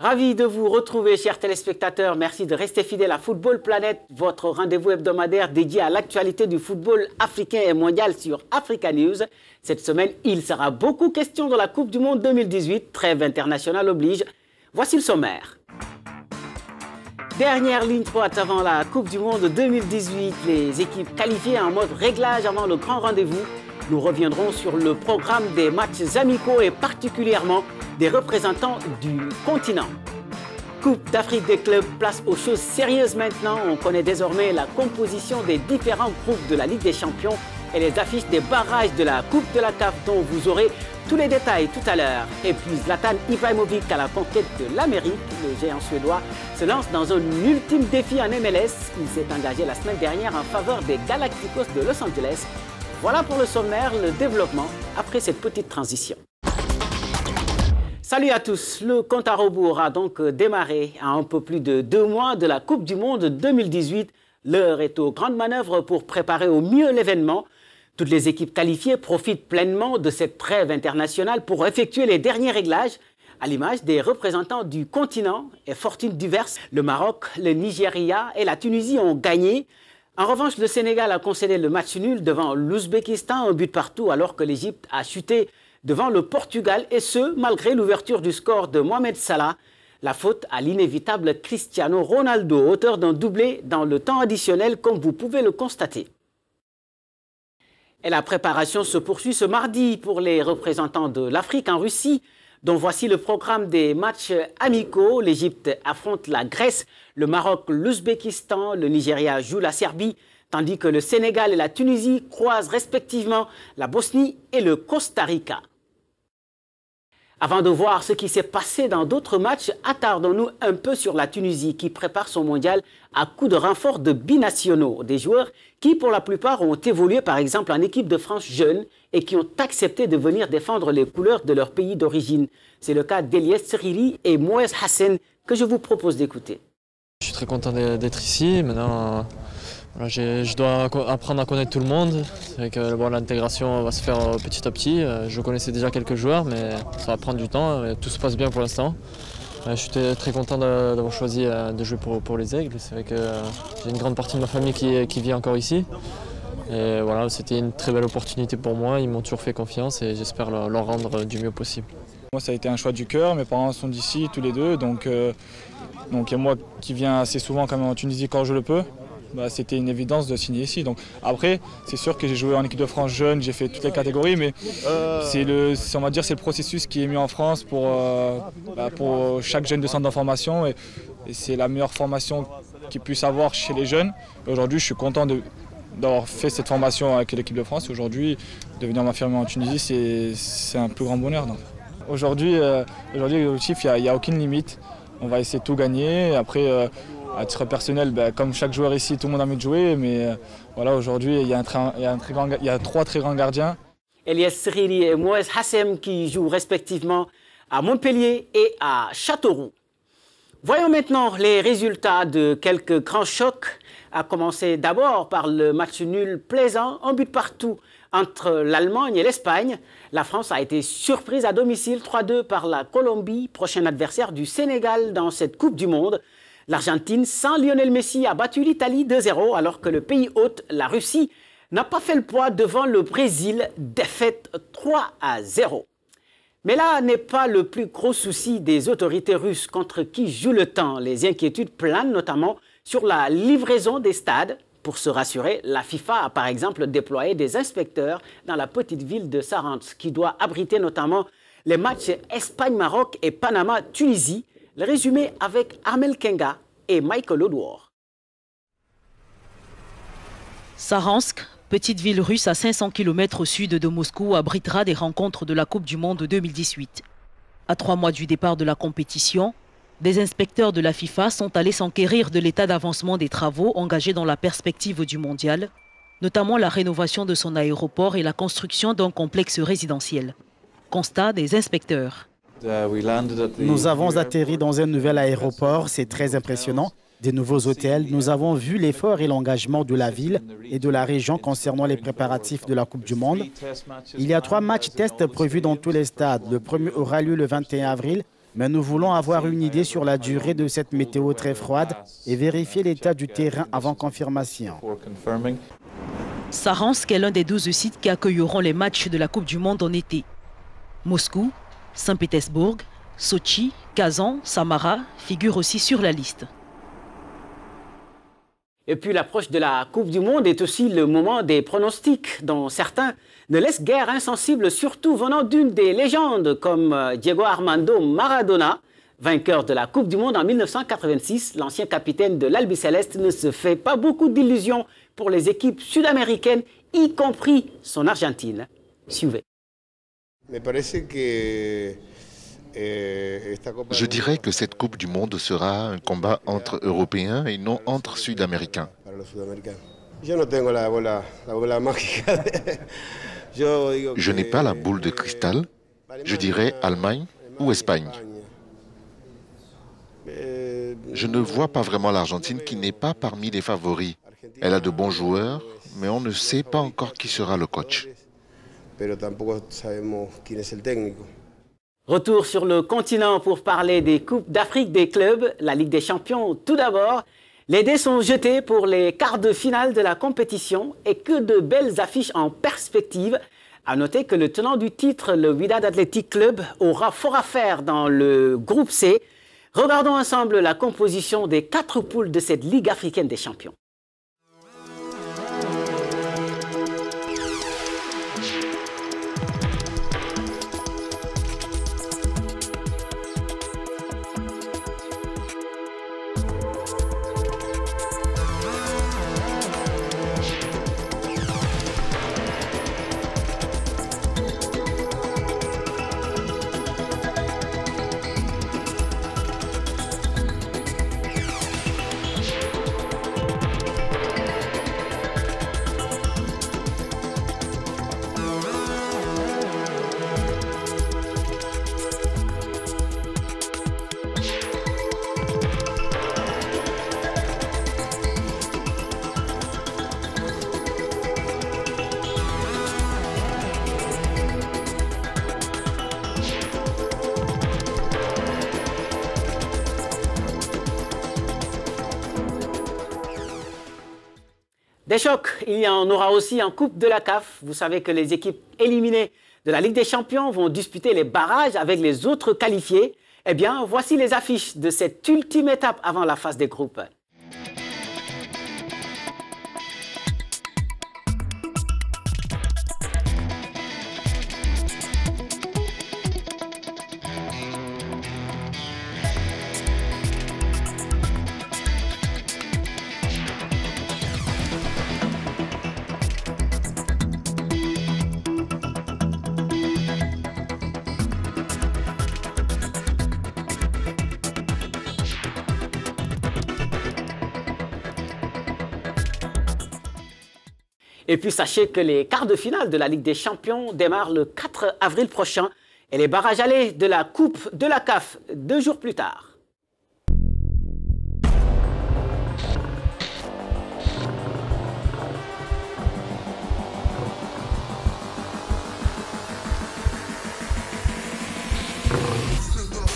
Ravi de vous retrouver, chers téléspectateurs. Merci de rester fidèles à Football Planet, votre rendez-vous hebdomadaire dédié à l'actualité du football africain et mondial sur Africa News. Cette semaine, il sera beaucoup question de la Coupe du Monde 2018. Trêve internationale oblige. Voici le sommaire. Dernière ligne droite avant la Coupe du Monde 2018. Les équipes qualifiées en mode réglage avant le grand rendez-vous. Nous reviendrons sur le programme des matchs amicaux et particulièrement des représentants du continent. Coupe d'Afrique des clubs, place aux choses sérieuses maintenant. On connaît désormais la composition des différents groupes de la Ligue des Champions et les affiches des barrages de la Coupe de la CAF dont vous aurez tous les détails tout à l'heure. Et puis Zlatan Ibrahimovic à la conquête de l'Amérique, le géant suédois se lance dans un ultime défi en MLS. Il s'est engagé la semaine dernière en faveur des Galacticos de Los Angeles. Voilà pour le sommaire, le développement après cette petite transition. Salut à tous, le compte à rebours a donc démarré à un peu plus de 2 mois de la Coupe du Monde 2018. L'heure est aux grandes manœuvres pour préparer au mieux l'événement. Toutes les équipes qualifiées profitent pleinement de cette trêve internationale pour effectuer les derniers réglages, à l'image des représentants du continent et fortunes diverses. Le Maroc, le Nigeria et la Tunisie ont gagné. En revanche, le Sénégal a concédé le match nul devant l'Ouzbékistan, un but partout, alors que l'Égypte a chuté devant le Portugal, et ce, malgré l'ouverture du score de Mohamed Salah. La faute à l'inévitable Cristiano Ronaldo, auteur d'un doublé dans le temps additionnel, comme vous pouvez le constater. Et la préparation se poursuit ce mardi pour les représentants de l'Afrique en Russie, dont voici le programme des matchs amicaux. L'Égypte affronte la Grèce, le Maroc l'Ouzbékistan, le Nigeria joue la Serbie, tandis que le Sénégal et la Tunisie croisent respectivement la Bosnie et le Costa Rica. Avant de voir ce qui s'est passé dans d'autres matchs, attardons-nous un peu sur la Tunisie qui prépare son mondial à coups de renfort de binationaux, des joueurs qui pour la plupart ont évolué par exemple en équipe de France jeune et qui ont accepté de venir défendre les couleurs de leur pays d'origine. C'est le cas d'Eliès Seriri et Moez Hassen que je vous propose d'écouter. Je suis très content d'être ici. Maintenant, voilà, je dois apprendre à connaître tout le monde. C'est vrai que bon, l'intégration va se faire petit à petit. Je connaissais déjà quelques joueurs, mais ça va prendre du temps. Tout se passe bien pour l'instant. Je suis très content d'avoir choisi de jouer pour les Aigles. C'est vrai que j'ai une grande partie de ma famille qui vit encore ici. Et voilà, c'était une très belle opportunité pour moi. Ils m'ont toujours fait confiance et j'espère leur rendre du mieux possible. Moi, ça a été un choix du cœur. Mes parents sont d'ici, tous les deux. Donc et moi qui viens assez souvent quand même en Tunisie quand je le peux. C'était une évidence de signer ici. Donc, après, c'est sûr que j'ai joué en équipe de France jeune, j'ai fait toutes les catégories, mais c'est le processus qui est mis en France pour chaque jeune de centre d'information et c'est la meilleure formation qu'il puisse avoir chez les jeunes. Aujourd'hui, je suis content d'avoir fait cette formation avec l'équipe de France. Aujourd'hui, de venir m'affirmer en Tunisie, c'est un plus grand bonheur. Aujourd'hui, l'objectif, il n'y a aucune limite. On va essayer de tout gagner. Après, à titre personnel, comme chaque joueur ici, tout le monde a envie de jouer, mais voilà, aujourd'hui, il y a 3 très grands gardiens. Eliès Seriri et Moez Hassen qui jouent respectivement à Montpellier et à Châteauroux. Voyons maintenant les résultats de quelques grands chocs, à commencer d'abord par le match nul plaisant, un but partout entre l'Allemagne et l'Espagne. La France a été surprise à domicile 3-2 par la Colombie, prochain adversaire du Sénégal dans cette Coupe du Monde. L'Argentine, sans Lionel Messi, a battu l'Italie 2-0, alors que le pays hôte, la Russie, n'a pas fait le poids devant le Brésil, défaite 3-0. Mais là n'est pas le plus gros souci des autorités russes contre qui joue le temps. Les inquiétudes planent notamment sur la livraison des stades. Pour se rassurer, la FIFA a par exemple déployé des inspecteurs dans la petite ville de Saranthe, qui doit abriter notamment les matchs Espagne-Maroc et Panama-Tunisie. Le résumé avec Armel Kenga et Michael Odwar. Saransk, petite ville russe à 500 km au sud de Moscou, abritera des rencontres de la Coupe du Monde 2018. À 3 mois du départ de la compétition, des inspecteurs de la FIFA sont allés s'enquérir de l'état d'avancement des travaux engagés dans la perspective du mondial, notamment la rénovation de son aéroport et la construction d'un complexe résidentiel. Constat des inspecteurs. Nous avons atterri dans un nouvel aéroport, c'est très impressionnant. Des nouveaux hôtels, nous avons vu l'effort et l'engagement de la ville et de la région concernant les préparatifs de la Coupe du Monde. Il y a 3 matchs tests prévus dans tous les stades. Le premier aura lieu le 21 avril, Mais nous voulons avoir une idée sur la durée de cette météo très froide et vérifier l'état du terrain avant confirmation. Saransk est l'un des 12 sites qui accueilleront les matchs de la Coupe du Monde en été. Moscou, Saint-Pétersbourg, Sochi, Kazan, Samara figurent aussi sur la liste. Et puis l'approche de la Coupe du Monde est aussi le moment des pronostics, dont certains ne laissent guère insensibles, surtout venant d'une des légendes comme Diego Armando Maradona, vainqueur de la Coupe du Monde en 1986. L'ancien capitaine de l'Albiceleste ne se fait pas beaucoup d'illusions pour les équipes sud-américaines, y compris son Argentine. Suivez. Je dirais que cette Coupe du Monde sera un combat entre Européens et non entre Sud-Américains. Je n'ai pas la boule de cristal. Je dirais Allemagne ou Espagne. Je ne vois pas vraiment l'Argentine qui n'est pas parmi les favoris. Elle a de bons joueurs, mais on ne sait pas encore qui sera le coach. Retour sur le continent pour parler des Coupes d'Afrique des clubs, la Ligue des Champions tout d'abord. Les dés sont jetés pour les quarts de finale de la compétition et que de belles affiches en perspective. À noter que le tenant du titre, le Wydad Athletic Club, aura fort à faire dans le groupe C. Regardons ensemble la composition des 4 poules de cette Ligue africaine des champions. Des chocs, il y en aura aussi en Coupe de la CAF. Vous savez que les équipes éliminées de la Ligue des Champions vont disputer les barrages avec les autres qualifiés. Eh bien, voici les affiches de cette ultime étape avant la phase des groupes. Et puis sachez que les quarts de finale de la Ligue des Champions démarrent le 4 avril prochain et les barrages allés de la Coupe de la CAF 2 jours plus tard.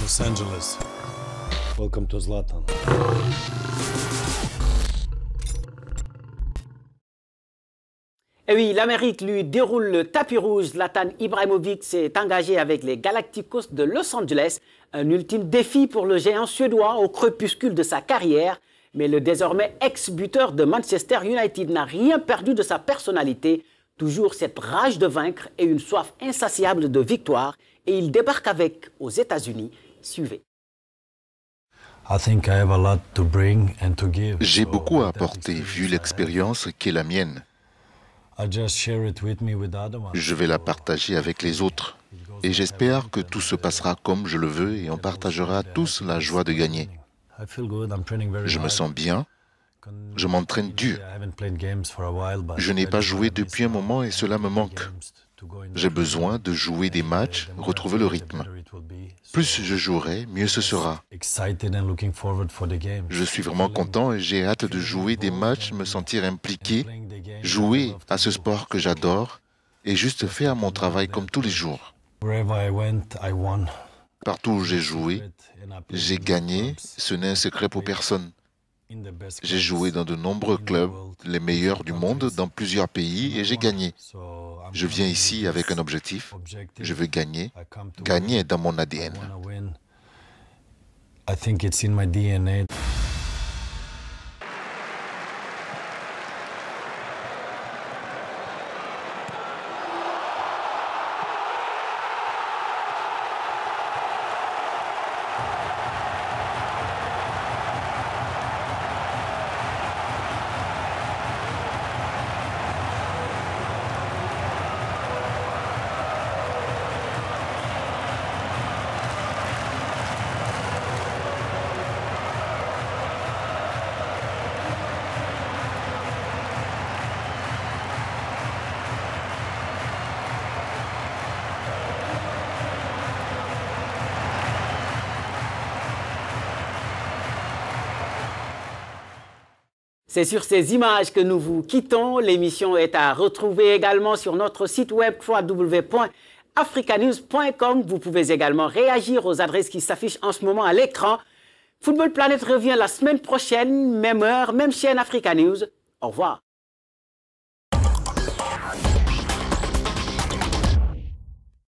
Los Angeles. Welcome to Zlatan. Et oui, l'Amérique lui déroule le tapis rouge. Zlatan Ibrahimovic s'est engagé avec les Galacticos de Los Angeles. Un ultime défi pour le géant suédois au crépuscule de sa carrière. Mais le désormais ex-buteur de Manchester United n'a rien perdu de sa personnalité. Toujours cette rage de vaincre et une soif insatiable de victoire. Et il débarque avec aux États-Unis. Suivez. J'ai beaucoup à apporter vu l'expérience qui est la mienne. Je vais la partager avec les autres et j'espère que tout se passera comme je le veux et on partagera tous la joie de gagner. Je me sens bien, je m'entraîne dur. Je n'ai pas joué depuis un moment et cela me manque. J'ai besoin de jouer des matchs, retrouver le rythme. Plus je jouerai, mieux ce sera. Je suis vraiment content et j'ai hâte de jouer des matchs, me sentir impliqué, jouer à ce sport que j'adore et juste faire mon travail comme tous les jours. Partout où j'ai joué, j'ai gagné. Ce n'est un secret pour personne. J'ai joué dans de nombreux clubs, les meilleurs du monde, dans plusieurs pays, et j'ai gagné. Je viens ici avec un objectif. Je veux gagner. Gagner est dans mon ADN. I think it's in my DNA. C'est sur ces images que nous vous quittons. L'émission est à retrouver également sur notre site web www.africanews.com. Vous pouvez également réagir aux adresses qui s'affichent en ce moment à l'écran. Football Planet revient la semaine prochaine, même heure, même chaîne Africa News. Au revoir.